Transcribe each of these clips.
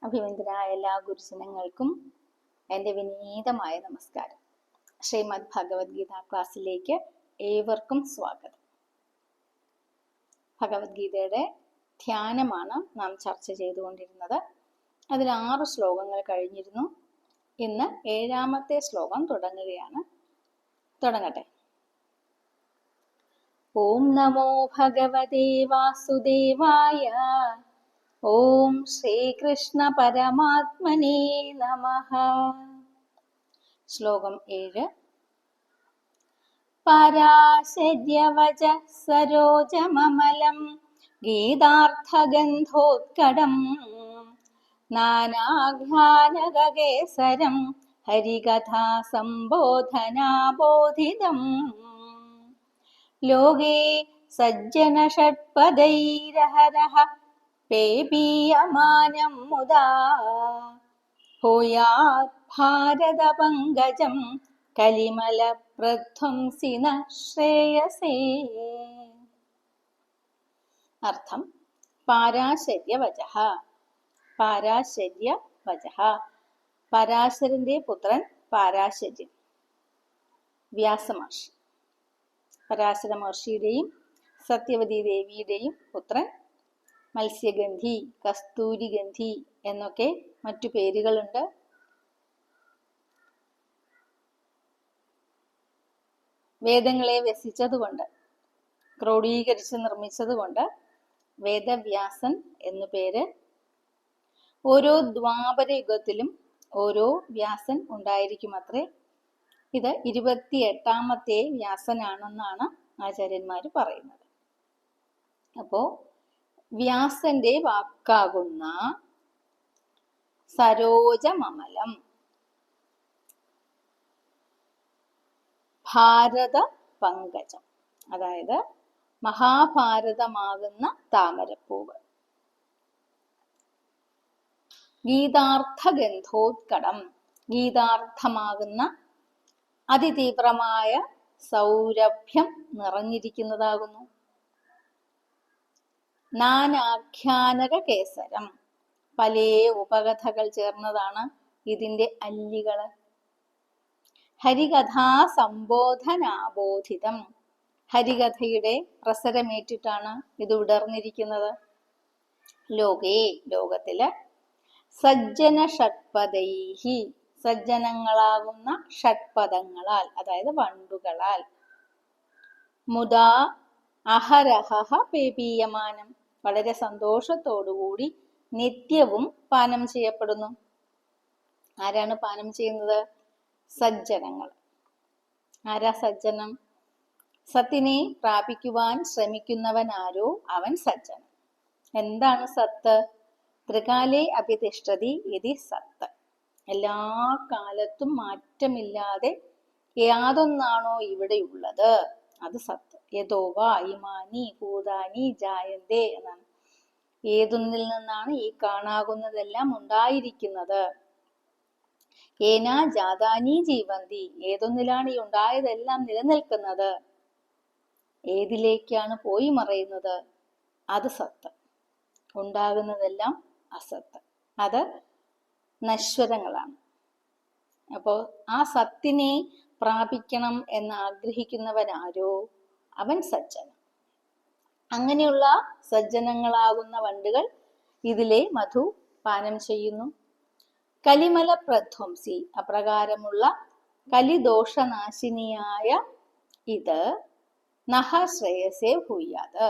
അഭിവന്ദ്യരായ എല്ലാ ഗുരുജനങ്ങൾക്കും എൻ്റെ വിനീതമായ നമസ്കാരം. ശ്രീമദ് ഭഗവത്ഗീത ക്ലാസ്സിലേക്ക് ഏവർക്കും സ്വാഗതം. ഭഗവത്ഗീതയുടെ ധ്യാനമാണ് നാം ചർച്ച ചെയ്തുകൊണ്ടിരുന്നത്. അതിൽ 6 ശ്ലോകങ്ങൾ കഴിഞ്ഞിരുന്നു. ഇന്ന് 7ാമത്തെ ശ്ലോകം തുടങ്ങുകയാണ്. തുടങ്ങട്ടെ. ഓം നമോ ഭഗവതേ വാസുദേവായ. ഓം ശ്രീകൃഷ്ണ പരമാത്മനേ നമഃ. ശ്ലോകം 7. പരാശര്യവച സരോജമമലം ഗീതാർത്ഥഗന്ധോത്കടം നാനാഘ്രാനകേസരം ഹരികഥാ സംബോധനാബോധിതം ലോകേ സജ്ജന ഷഡ്പദൈരഹരഃ പേപീയമാനം മുദാ ഭൂയാത് ഭാരത പങ്കജം കലിമല പ്രധ്വംസിന ശ്രേയസേ. അർത്ഥം: പാരാശര്യവചഃ. പാരാശര്യവചഃ, പരാശരന്റെ പുത്രൻ പാരാശര്യൻ, വ്യാസമഹർഷി. പരാശര മഹർഷിയുടെയും സത്യവതി ദേവിയുടെയും പുത്രൻ. മത്സ്യഗന്ധി, കസ്തൂരിഗന്ധി എന്നൊക്കെ മറ്റു പേരുകളുണ്ട്. വേദങ്ങളെ വ്യസിച്ചതുകൊണ്ട്, ക്രോഡീകരിച്ച് നിർമ്മിച്ചതുകൊണ്ട് വേദവ്യാസൻ എന്നു പേര്. ഓരോ ദ്വാപര യുഗത്തിലും ഓരോ വ്യാസൻ ഉണ്ടായിരിക്കുമത്രേ. ഇത് 28ാമത്തെ വ്യാസനാണെന്നാണ് ആചാര്യന്മാർ പറയുന്നത്. അപ്പോ വ്യാസന്റെ വാക്കാകുന്ന സരോജമമലം, ഭാരത പങ്കജം, അതായത് മഹാഭാരതമാകുന്ന താമരപ്പൂവ്, ഗീതാർത്ഥഗന്ധോത്കടം, ഗീതാർത്ഥമാകുന്ന അതിതീവ്രമായ സൗരഭ്യം നിറഞ്ഞിരിക്കുന്നതാകുന്നു. നാനാഖ്യാനക കേസരം, പല ഉപകഥകൾ ചേർന്നതാണ് ഇതിന്റെ അല്ലികള്. ഹരികഥാ സംബോധനാബോധിതം, ഹരികഥയുടെ പ്രസരമേറ്റിട്ടാണ് ഇത് വിടർന്നിരിക്കുന്നത്. ലോകേ, ലോകത്തില്, സജ്ജന ഷഡ്പദൈഹി, സജ്ജനങ്ങളാകുന്ന ഷഡ്പദങ്ങളാൽ, അതായത് വണ്ടുകളാൽ, മുദാ അഹരഹ പേപീയമാനം, വളരെ സന്തോഷത്തോടുകൂടി നിത്യവും പാനം ചെയ്യപ്പെടുന്നു. ആരാണ് പാനം ചെയ്യുന്നത്? സജ്ജനങ്ങൾ. ആരാ സജ്ജനം? സത്തിനെ പ്രാപിക്കുവാൻ ശ്രമിക്കുന്നവനാരോ അവൻ സജ്ജനം. എന്താണ് സത്ത്? ത്രികാലേ അഭിതിഷ്ഠതി ഇതി സത്ത്. എല്ലാ കാലത്തും മാറ്റമില്ലാതെ യാതൊന്നാണോ ഇവിടെയുള്ളത് അത് സത്ത്. യഥോവ ഇമാനി ഭൂതാനി ജായന്തേ എന്നാണ്. ഏതൊന്നിൽ നിന്നാണ് ഈ കാണാകുന്നതെല്ലാം ഉണ്ടായിരിക്കുന്നത്? ഏനാ ജാതാനി ജീവന്തി, ഏതൊന്നിലാണ് ഈ ഉണ്ടായതെല്ലാം നിലനിൽക്കുന്നത്? ഏതിലേക്കാണ് പോയി മറയുന്നത്? അത് സത്ത്. ഉണ്ടാകുന്നതെല്ലാം അസത്ത്, അത് നശ്വരങ്ങളാണ്. അപ്പോ ആ സത്തിനെ പ്രാപിക്കണം എന്ന് ആഗ്രഹിക്കുന്നവനാരോ അവൻ സജ്ജനം. അങ്ങനെയുള്ള സജ്ജനങ്ങളാകുന്ന വണ്ടുകൾ ഇതിലെ മധു പാനം ചെയ്യുന്നു. കലിമല പ്രധ്വംസി, അപ്രകാരമുള്ള കലിദോഷനാശിനിയായ ഇത് നഹ ശ്രേയസേ ഭൂയാത്,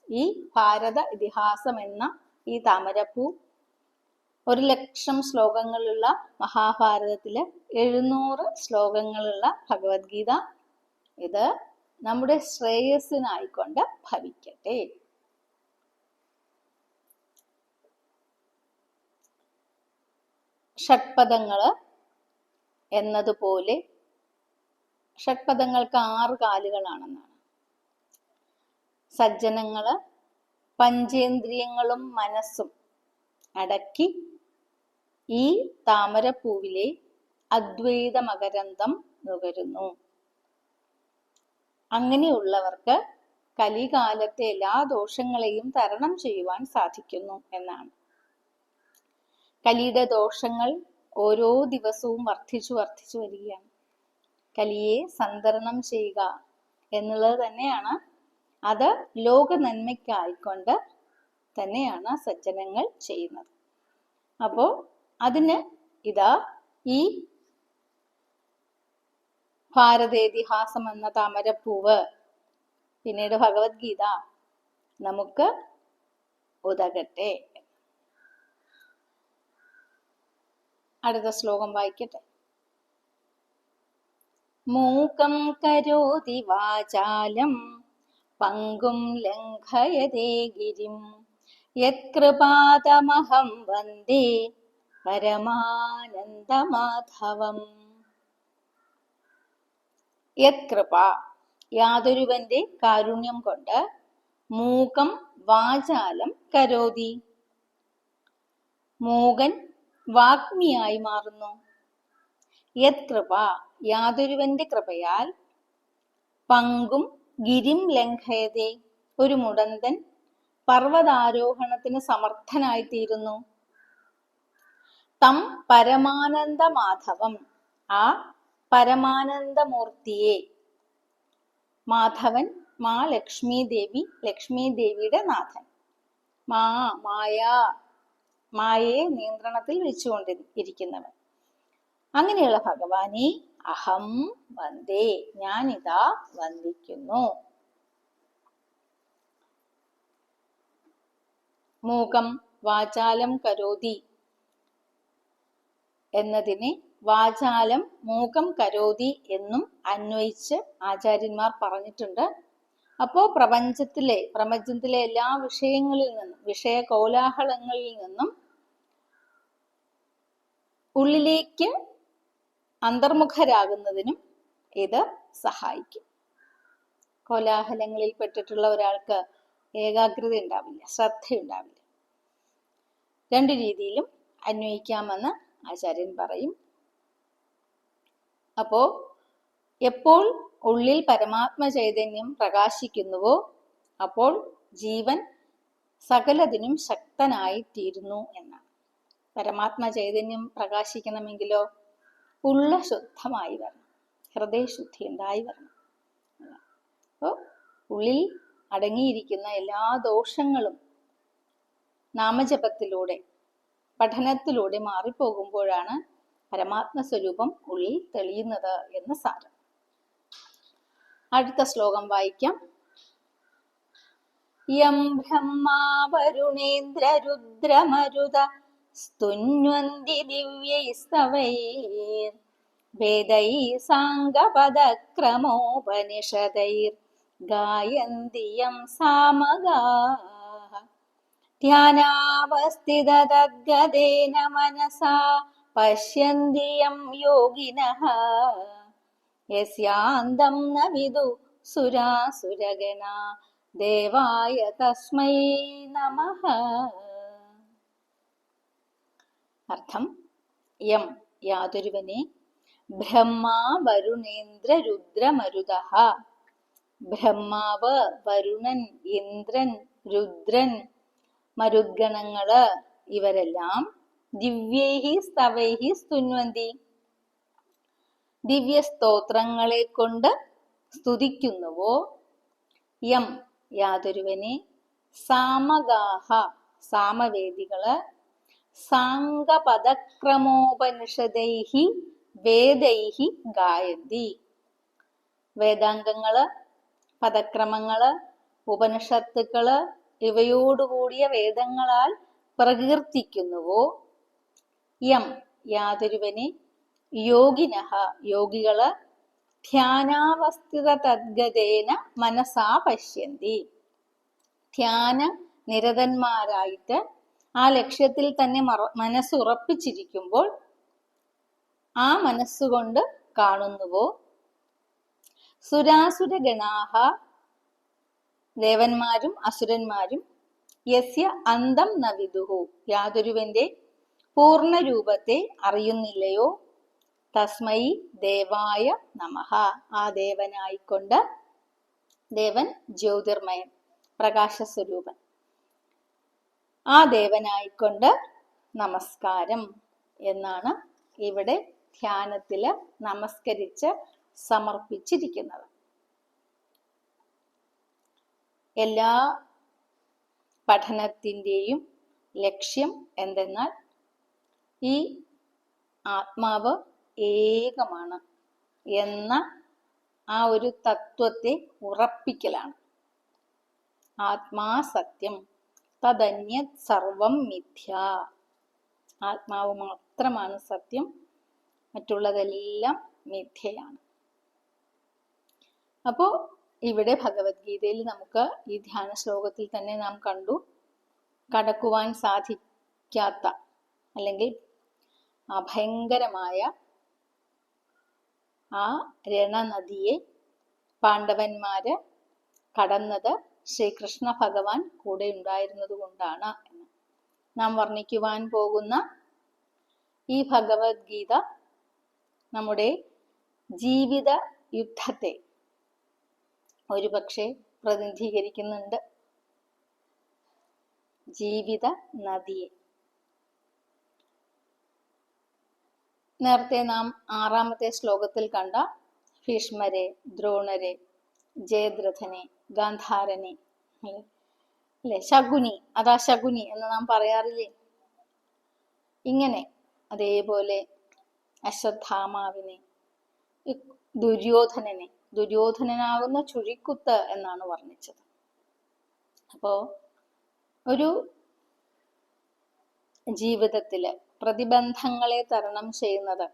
ഈ ഭാരത ഇതിഹാസം എന്ന ഈ താമരപ്പൂ 1,00,000 ശ്ലോകങ്ങളുള്ള മഹാഭാരതത്തില് 700 ശ്ലോകങ്ങളുള്ള ഭഗവത്ഗീത, ഇത് നമ്മുടെ ശ്രേയസ്സിനായിക്കൊണ്ട് ഭവിക്കട്ടെ. ഷഡ്പദങ്ങള് എന്നതുപോലെ ഷഡ്പദങ്ങൾക്ക് 6 കാലുകളാണെന്നാണ്. സജ്ജനങ്ങള് പഞ്ചേന്ദ്രിയങ്ങളും മനസ്സും അടക്കി ഈ താമരപ്പൂവിലെ അദ്വൈത മകരന്തം നുകരുന്നു. അങ്ങനെയുള്ളവർക്ക് കലികാലത്തെ എല്ലാ ദോഷങ്ങളെയും തരണം ചെയ്യുവാൻ സാധിക്കുന്നു എന്നാണ്. കലിയുടെ ദോഷങ്ങൾ ഓരോ ദിവസവും വർദ്ധിച്ചു വരികയാണ്. കലിയെ സന്തരണം ചെയ്യുക എന്നുള്ളത് തന്നെയാണ്, അത് ലോക നന്മയ്ക്കായിക്കൊണ്ട് തന്നെയാണ് സജ്ജനങ്ങൾ ചെയ്യുന്നത്. അപ്പോൾ അതിന് ഇതാ ഈ ഭാരതേതിഹാസം എന്ന താമരപ്പൂവ്, പിന്നീട് ഭഗവത്ഗീത നമുക്ക് ഉതകട്ടെ. അടുത്ത ശ്ലോകം വായിക്കട്ടെ. മൂകം കരോതി വാചാലം പങ്കും ലംഘയതേ ഗിരിം യത്കൃപാതമഹം വന്ദേ പരമാനന്ദമാധവം. യത്കൃപ, യാതൊരുവന്റെ കാരുണ്യം കൊണ്ട്, മൂകം വാചാലം കരോതി, മൂകൻ വാഗ്മിയായി മാറുന്നു. യത്കൃപ, യാതൊരുവന്റെ കൃപയാൽ, പങ്കും ഗിരിം ലംഘയതേ, ഒരു മുടന്തൻ പർവ്വതാരോഹണത്തിന് സമർത്ഥനായിത്തീരുന്നു. തം പരമാനന്ദ മാധവം, ആ പരമാനന്ദമൂർത്തിയെ, മാധവൻ മാ ലക്ഷ്മി ദേവി, ലക്ഷ്മി ദേവിയുടെ നാഥൻ, മായയെ നിയന്ത്രണത്തിൽ വെച്ചുകൊണ്ടിരിക്കുന്നവൻ, അങ്ങനെയുള്ള ഭഗവാനെ അഹം വന്ദേ, ഞാനിതാ വന്ദിക്കുന്നു. മൂകം വാചാലം കരോതി എന്നതിനെ വാചാലം മൂകം കരോതി എന്നും അന്വയിച്ച് ആചാര്യന്മാർ പറഞ്ഞിട്ടുണ്ട്. അപ്പോ പ്രപഞ്ചത്തിലെ എല്ലാ വിഷയങ്ങളിൽ നിന്നും, വിഷയ കോലാഹലങ്ങളിൽ നിന്നും ഉള്ളിലേക്ക് അന്തർമുഖരാകുന്നതിനും ഇത് സഹായിക്കും. കോലാഹലങ്ങളിൽ പെട്ടിട്ടുള്ള ഒരാൾക്ക് ഏകാഗ്രത ഉണ്ടാവില്ല, ശ്രദ്ധയുണ്ടാവില്ല. രണ്ടു രീതിയിലും അന്വയിക്കാമെന്ന് ആചാര്യൻ പറയും. അപ്പോ എപ്പോൾ ഉള്ളിൽ പരമാത്മ ചൈതന്യം പ്രകാശിക്കുന്നുവോ അപ്പോൾ ജീവൻ സകലതിനും ശക്തനായി തീരുന്നു എന്നാണ്. പരമാത്മ ചൈതന്യം പ്രകാശിക്കണമെങ്കിലോ ഉള്ള ശുദ്ധമായി വരണം, ഹൃദയശുദ്ധി ഉണ്ടായി വരണം. അപ്പോൾ ഉള്ളിൽ അടങ്ങിയിരിക്കുന്ന എല്ലാ ദോഷങ്ങളും നാമജപത്തിലൂടെ, പഠനത്തിലൂടെ മാറിപ്പോകുമ്പോഴാണ് പരമാത്മ സ്വരൂപം ഉള്ളിൽ തെളിയുന്നത് എന്ന് സാരം. അടുത്ത ശ്ലോകം വായിക്കാം. യം ബ്രഹ്മാ വരുണേന്ദ്ര രുദ്രമരുത സ്തുന്വന്തി ദിവ്യൈസ്തവൈർ വേദൈ സാംഗപദക്രമോപനിഷദൈർ ഗായന്തി യം സാമഗാഃ ധ്യാനാവസ്ഥിതതദ്ഗതേന മനസാ പശ്യന്തി യം യോഗിനഃ യസ്യാന്തം ന വിദു സുരാസുരഗണാ ദേവായ തസ്മൈ നമഃ. അർത്ഥം: യം, യാതൊരുവനെ, ബ്രഹ്മാ വരുണേന്ദ്ര രുദ്രമരുതഃ, ബ്രഹ്മാവ്, വരുണൻ, ഇന്ദ്രൻ, രുദ്രൻ, മരുദ്ഗണങ്ങള് ഇവരെല്ലാം ദിവ്യൈഹി സ്തവൈഹി സ്തുന്വന്തി, ദിവ്യ സ്തോത്രങ്ങളെ കൊണ്ട് സ്തുതിക്കുന്നുവോ. യം, യാതൊരുവനെ, സാമഗാഃ, സാമവേദികള്, സാംഗപദക്രമോപനിഷദൈഹി വേദൈഹി ഗായന്തി, വേദാംഗങ്ങള്, പദക്രമങ്ങള്, ഉപനിഷത്തുക്കള് ഇവയോടുകൂടിയ വേദങ്ങളാൽ പ്രകീർത്തിക്കുന്നുവോ. യം, യാതൊരുവനെ, യോഗിനഃ, യോഗികള്, ധ്യാനാവസ്ഥിത തദ്ഗതേന മനസാ പശ്യന്തി, ധ്യാന നിരതന്മാരായിട്ട് ആ ലക്ഷ്യത്തിൽ തന്നെ മനസ്സുറപ്പിച്ചിരിക്കുമ്പോൾ ആ മനസ്സുകൊണ്ട് കാണുന്നുവോ. സുരാസുരഗണാഃ, ദേവന്മാരും അസുരന്മാരും, യസ്യ അന്തം ന വിദുഃ, യാതൊരുവന്റെ പൂർണ്ണ രൂപത്തെ അറിയുന്നില്ലയോ. തസ്മൈ ദേവായ നമഃ, ആ ദേവനായിക്കൊണ്ട്, ദേവൻ ജ്യോതിർമയൻ, പ്രകാശസ്വരൂപൻ, ആ ദേവനായിക്കൊണ്ട് നമസ്കാരം എന്നാണ് ഇവിടെ ധ്യാനത്തില് നമസ്കരിച്ച് സമർപ്പിച്ചിരിക്കുന്നത്. എല്ലാ പഠനത്തിൻ്റെയും ലക്ഷ്യം എന്തെന്നാൽ ഈ ആത്മാവ് ഏകമാണ് എന്ന ആ ഒരു തത്വത്തെ ഉറപ്പിക്കലാണ്. ആത്മാ സത്യം തദന്യത് സർവം മിഥ്യ. ആത്മാവ് മാത്രമാണ് സത്യം, മറ്റുള്ളതെല്ലാം മിഥ്യയാണ്. അപ്പോൾ ഇവിടെ ഭഗവത്ഗീതയിൽ നമുക്ക് ഈ ധ്യാന ശ്ലോകത്തിൽ തന്നെ നാം കണ്ടു, കടക്കുവാൻ സാധിക്കാത്ത അല്ലെങ്കിൽ ഭയങ്കരമായ ആ രണനദിയെ പാണ്ഡവന്മാര് കടന്നത് ശ്രീകൃഷ്ണ ഭഗവാൻ കൂടെ ഉണ്ടായിരുന്നത് കൊണ്ടാണ് എന്ന്. നാം വർണ്ണിക്കുവാൻ പോകുന്ന ഈ ഭഗവത്ഗീത നമ്മുടെ ജീവിത യുദ്ധത്തെ ഒരുപക്ഷെ പ്രതിനിധീകരിക്കുന്നുണ്ട്. ജീവിത നദിയെ നേരത്തെ നാം 6-ാമത്തെ ശ്ലോകത്തിൽ കണ്ട ഭീഷ്മരെ, ദ്രോണരെ, ജയദ്രഥനെ, ഗാന്ധാരനെ, അല്ലെ, ശകുനി, അതാ ശകുനി എന്ന് നാം പറയാറില്ലേ? ഇങ്ങനെ അതേപോലെ അശ്വത്ഥാമാവിനെ, ദുര്യോധനനെ, ദുര്യോധനനാകുന്ന ചുഴിക്കുത്ത് എന്നാണ് വർണ്ണിച്ചത്. അപ്പോ ഒരു ജീവിതത്തില് പ്രതിബന്ധങ്ങളെ തരണം ചെയ്യുന്നത്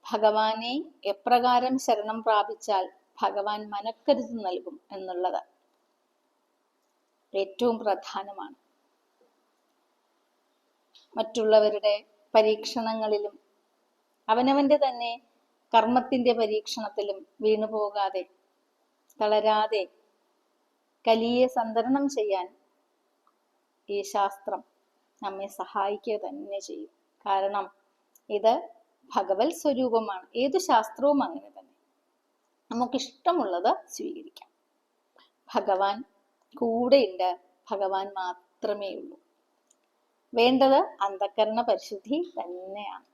ഭഗവാനെ എപ്രകാരം ശരണം പ്രാപിച്ചാൽ ഭഗവാൻ മനക്കരുത്ത് നൽകും എന്നുള്ളത് ഏറ്റവും പ്രധാനമാണ്. മറ്റുള്ളവരുടെ പരീക്ഷണങ്ങളിലും അവനവന്റെ തന്നെ കർമ്മത്തിന്റെ പരീക്ഷണത്തിലും വീണുപോകാതെ തളരാതെ കലിയെ സന്തരണം ചെയ്യാൻ ഈ ശാസ്ത്രം നമ്മെ സഹായിക്കുക തന്നെ ചെയ്യും. കാരണം ഇത് ഭഗവത് സ്വരൂപമാണ്. ഏതു ശാസ്ത്രവും അങ്ങനെ തന്നെ. നമുക്കിഷ്ടമുള്ളത് സ്വീകരിക്കാം. ഭഗവാൻ കൂടെയുണ്ട്, ഭഗവാൻ മാത്രമേ ഉള്ളൂ. വേണ്ടത് അന്ധകരണ പരിശുദ്ധി തന്നെയാണ്.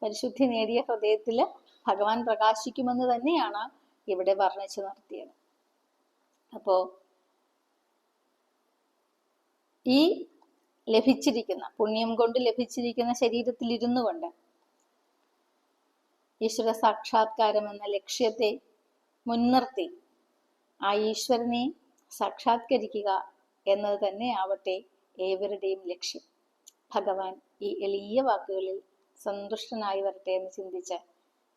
പരിശുദ്ധി നേടിയ ഹൃദയത്തില് ഭഗവാൻ പ്രകാശിക്കുമെന്ന് തന്നെയാണ് ഇവിടെ വർണ്ണിച്ചു നിർത്തിയത്. അപ്പോ ഈ ലഭിച്ചിരിക്കുന്ന പുണ്യം കൊണ്ട് ലഭിച്ചിരിക്കുന്ന ശരീരത്തിൽ ഇരുന്നു കൊണ്ട് ഈശ്വര സാക്ഷാത്കാരം എന്ന ലക്ഷ്യത്തെ മുൻനിർത്തി ആ ഈശ്വരനെ സാക്ഷാത്കരിക്കുക എന്നത് തന്നെ ആവട്ടെ ഏവരുടെയും ലക്ഷ്യം. ഭഗവാൻ ഈ എളിയ വാക്കുകളിൽ സന്തുഷ്ടനായി വരട്ടെ എന്ന് ചിന്തിച്ച്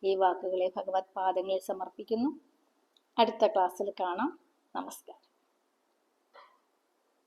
ഈ വാക്കുകളെ ഭഗവത് പാദങ്ങളിൽ സമർപ്പിക്കുന്നു. അടുത്ത ക്ലാസ്സിൽ കാണാം. നമസ്കാരം.